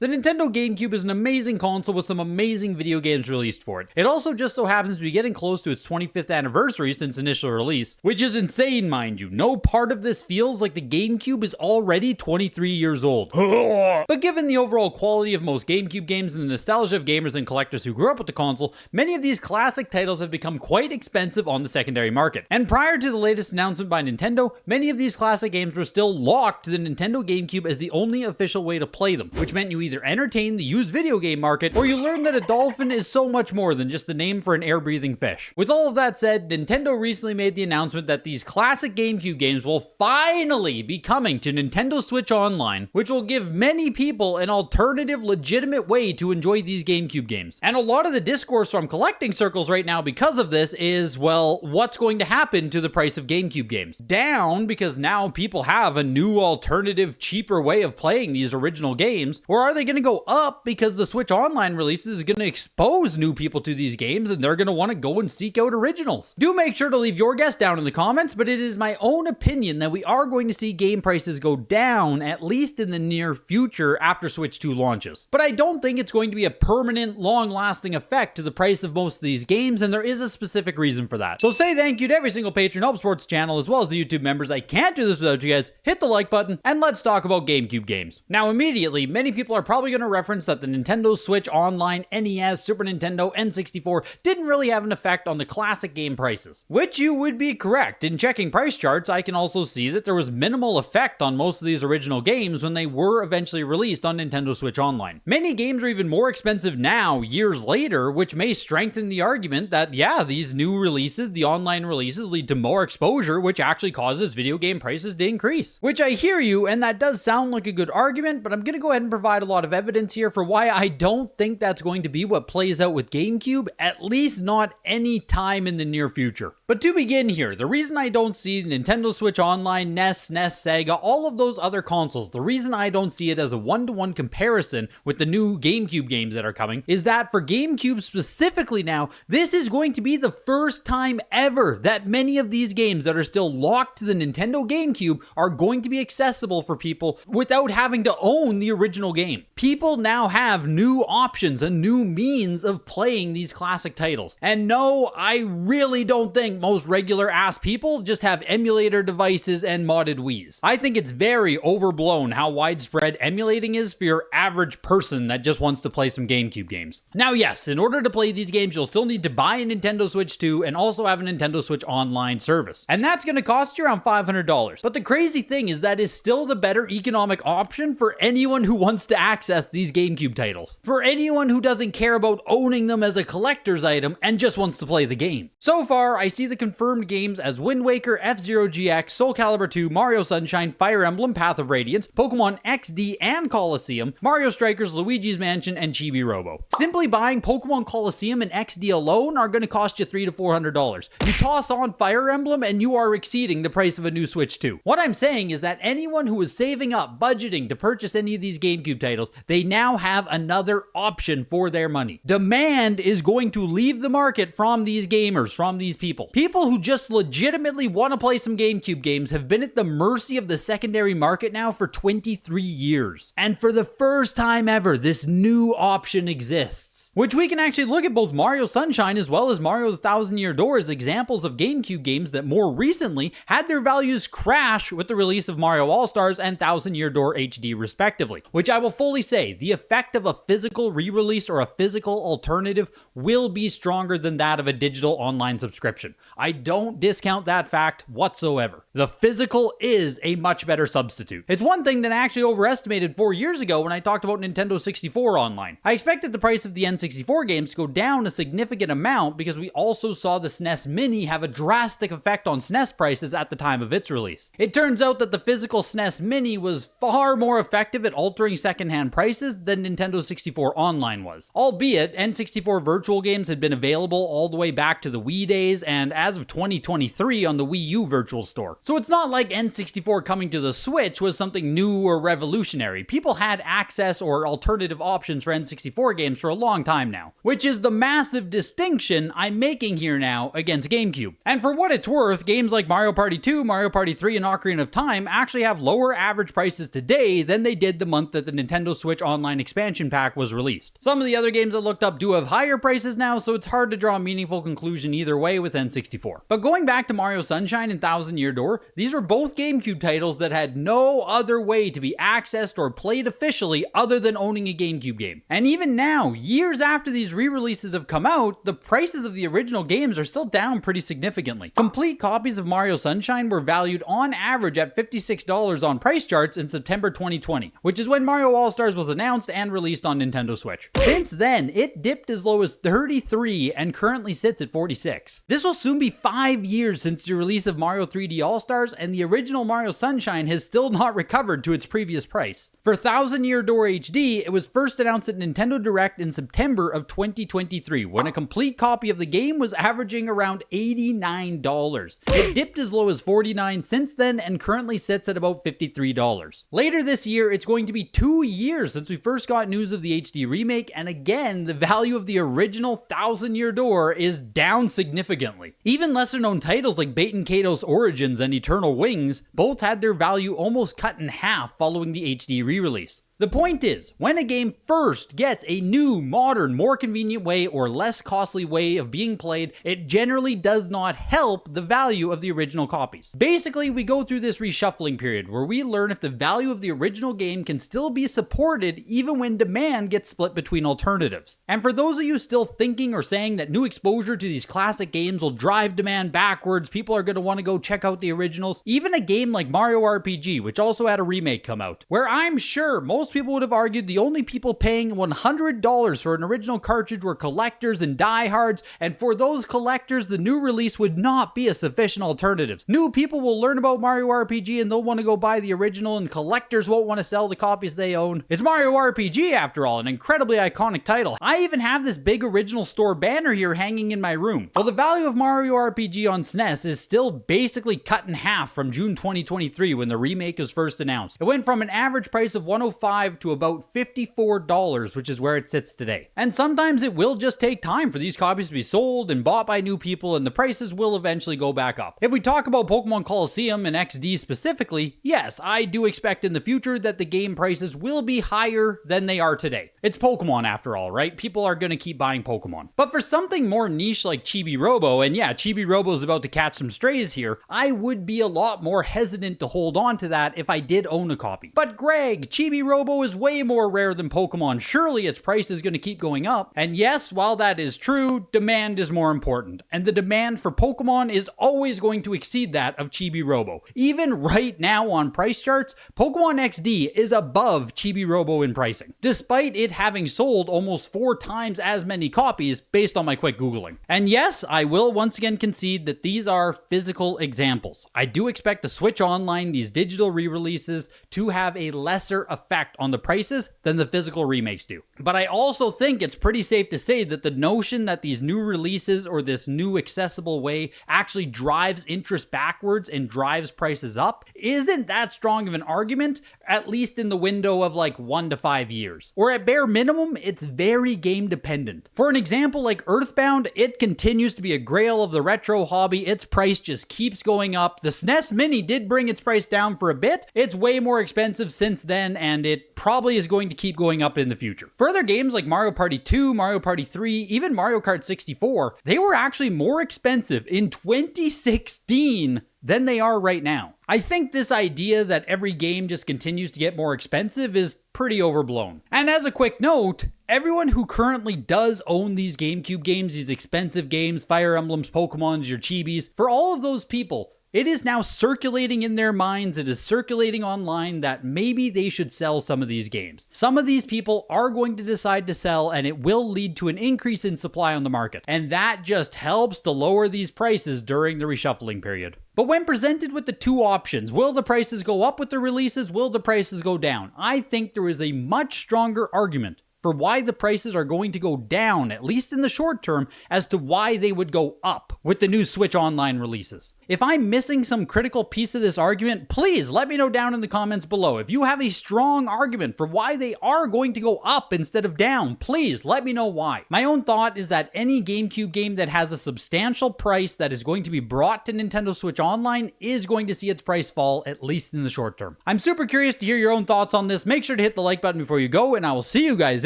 The Nintendo GameCube is an amazing console with some amazing video games released for it. It also just so happens to be getting close to its 25th anniversary since initial release, which is insane, mind you. No part of this feels like the GameCube is already 23 years old. But given the overall quality of most GameCube games and the nostalgia of gamers and collectors who grew up with the console, many of these classic titles have become quite expensive on the secondary market. And prior to the latest announcement by Nintendo, many of these classic games were still locked to the Nintendo GameCube as the only official way to play them, which meant you either entertain the used video game market or you learn that a dolphin is so much more than just the name for an air-breathing fish. With all of that said, Nintendo recently made the announcement that these classic GameCube games will finally be coming to Nintendo Switch Online, which will give many people an alternative, legitimate way to enjoy these GameCube games. And a lot of the discourse from collecting circles right now because of this is, well, what's going to happen to the price of GameCube games? Down, because now people have a new alternative, cheaper way of playing these original games, or are they going to go up because the Switch Online releases is going to expose new people to these games and they're going to want to go and seek out originals? Do make sure to leave your guess down in the comments, but it is my own opinion that we are going to see game prices go down, at least in the near future after Switch 2 launches. But I don't think it's going to be a permanent, long-lasting effect to the price of most of these games, and there is a specific reason for that. So say thank you to every single patron of Sports channel, as well as the YouTube members. I can't do this without you guys. Hit the like button, and let's talk about GameCube games. Now, immediately, many people are probably going to reference that the Nintendo Switch Online, NES, Super Nintendo, N64 didn't really have an effect on the classic game prices, which you would be correct. In checking price charts, I can also see that there was minimal effect on most of these original games when they were eventually released on Nintendo Switch Online. Many games are even more expensive now, years later, which may strengthen the argument that, yeah, these new releases, the online releases, lead to more exposure, which actually causes video game prices to increase. Which I hear you, and that does sound like a good argument, but I'm going to go ahead and provide a lot of evidence here for why I don't think that's going to be what plays out with GameCube, at least not any time in the near future. But to begin here, the reason I don't see Nintendo Switch Online, NES, Sega, all of those other consoles, the reason I don't see it as a one-to-one comparison with the new GameCube games that are coming is that for GameCube specifically now, this is going to be the first time ever that many of these games that are still locked to the Nintendo GameCube are going to be accessible for people without having to own the original game. People now have new options, a new means of playing these classic titles. And no, I really don't think most regular ass people just have emulator devices and modded Wiis. I think it's very overblown how widespread emulating is for your average person that just wants to play some GameCube games. Now, yes, in order to play these games, you'll still need to buy a Nintendo Switch 2 and also have a Nintendo Switch Online service. And that's going to cost you around $500. But the crazy thing is that is still the better economic option for anyone who wants to access these GameCube titles. For anyone who doesn't care about owning them as a collector's item and just wants to play the game. So far, I see the confirmed games as Wind Waker, F-Zero GX, Soul Calibur 2, Mario Sunshine, Fire Emblem, Path of Radiance, Pokemon XD and Colosseum, Mario Strikers, Luigi's Mansion, and Chibi Robo. Simply buying Pokemon Colosseum and XD alone are going to cost you $300 to $400. You toss on Fire Emblem and you are exceeding the price of a new Switch 2. What I'm saying is that anyone who is saving up, budgeting to purchase any of these GameCube titles, they now have another option for their money. Demand is going to leave the market from these gamers, from these people. People who just legitimately want to play some GameCube games have been at the mercy of the secondary market now for 23 years. And for the first time ever, this new option exists. Which we can actually look at both Mario Sunshine as well as Mario the Thousand Year Door as examples of GameCube games that more recently had their values crash with the release of Mario All-Stars and Thousand Year Door HD respectively. Which I will fully say, the effect of a physical re-release or a physical alternative will be stronger than that of a digital online subscription. I don't discount that fact whatsoever. The physical is a much better substitute. It's one thing that I actually overestimated 4 years ago when I talked about Nintendo 64 Online. I expected the price of the N64 games to go down a significant amount because we also saw the SNES Mini have a drastic effect on SNES prices at the time of its release. It turns out that the physical SNES Mini was far more effective at altering secondhand prices than Nintendo 64 Online was. Albeit, N64 virtual games had been available all the way back to the Wii days, and as of 2023 on the Wii U Virtual Store. So it's not like N64 coming to the Switch was something new or revolutionary. People had access or alternative options for N64 games for a long time now, which is the massive distinction I'm making here now against GameCube. And for what it's worth, games like Mario Party 2, Mario Party 3, and Ocarina of Time actually have lower average prices today than they did the month that the Nintendo Switch Online expansion pack was released. Some of the other games I looked up do have higher prices now, so it's hard to draw a meaningful conclusion either way with N64. But going back to Mario Sunshine and Thousand Year Door, these were both GameCube titles that had no other way to be accessed or played officially other than owning a GameCube game. And even now, years after these re-releases have come out, the prices of the original games are still down pretty significantly. Complete copies of Mario Sunshine were valued on average at $56 on price charts in September 2020, which is when Mario All-Stars was announced and released on Nintendo Switch. Since then, it dipped as low as $33 and currently sits at $46. This will soon be 5 years since the release of Mario 3D All-Stars, and the original Mario Sunshine has still not recovered to its previous price. For Thousand Year Door HD, it was first announced at Nintendo Direct in September of 2023, when a complete copy of the game was averaging around $89. It dipped as low as $49 since then and currently sits at about $53. Later this year, it's going to be 2 years since we first got news of the HD remake, and again, the value of the original Thousand Year Door is down significantly. Even lesser known titles like Baten Kaitos Origins and Eternal Wings both had their value almost cut in half following the HD re-release. The point is, when a game first gets a new, modern, more convenient way or less costly way of being played, it generally does not help the value of the original copies. Basically, we go through this reshuffling period where we learn if the value of the original game can still be supported even when demand gets split between alternatives. And for those of you still thinking or saying that new exposure to these classic games will drive demand backwards, people are going to want to go check out the originals, even a game like Mario RPG, which also had a remake come out, where I'm sure most people would have argued the only people paying $100 for an original cartridge were collectors and diehards, and for those collectors, the new release would not be a sufficient alternative. New people will learn about Mario RPG and they'll want to go buy the original, and collectors won't want to sell the copies they own. It's Mario RPG after all, an incredibly iconic title. I even have this big original store banner here hanging in my room. Well, the value of Mario RPG on SNES is still basically cut in half from June 2023 when the remake was first announced. It went from an average price of $105 to about $54, which is where it sits today. And sometimes it will just take time for these copies to be sold and bought by new people, and the prices will eventually go back up. If we talk about Pokemon Colosseum and XD specifically, yes, I do expect in the future that the game prices will be higher than they are today. It's Pokemon after all, right? People are going to keep buying Pokemon. But for something more niche like Chibi Robo, and yeah, Chibi Robo is about to catch some strays here, I would be a lot more hesitant to hold on to that if I did own a copy. But Greg, Chibi Robo is way more rare than Pokemon. Surely its price is going to keep going up. And yes, while that is true, demand is more important. And the demand for Pokemon is always going to exceed that of Chibi Robo. Even right now on price charts, Pokemon XD is above Chibi Robo in pricing, despite it having sold almost 4 times as many copies based on my quick Googling. And yes, I will once again concede that these are physical examples. I do expect the Switch Online, these digital re-releases, to have a lesser effect on the prices than the physical remakes do. But I also think it's pretty safe to say that the notion that these new releases or this new accessible way actually drives interest backwards and drives prices up isn't that strong of an argument, at least in the window of like 1 to 5 years. Or at bare minimum, it's very game dependent. For an example like Earthbound, it continues to be a grail of the retro hobby. Its price just keeps going up. The SNES Mini did bring its price down for a bit. It's way more expensive since then, and it probably is going to keep going up in the future. For other games like Mario Party 2, Mario Party 3, even Mario Kart 64, they were actually more expensive in 2016 than they are right now. I think this idea that every game just continues to get more expensive is pretty overblown. And as a quick note, everyone who currently does own these GameCube games, these expensive games, Fire Emblems, Pokemons, your Chibis, for all of those people, it is now circulating in their minds, it is circulating online that maybe they should sell some of these games. Some of these people are going to decide to sell, and it will lead to an increase in supply on the market. And that just helps to lower these prices during the reshuffling period. But when presented with the two options, will the prices go up with the releases? Will the prices go down? I think there is a much stronger argument for why the prices are going to go down, at least in the short term, as to why they would go up with the new Switch Online releases. If I'm missing some critical piece of this argument, please let me know down in the comments below. If you have a strong argument for why they are going to go up instead of down, please let me know why. My own thought is that any GameCube game that has a substantial price that is going to be brought to Nintendo Switch Online is going to see its price fall, at least in the short term. I'm super curious to hear your own thoughts on this. Make sure to hit the like button before you go, and I will see you guys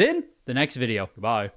in the next video. Goodbye.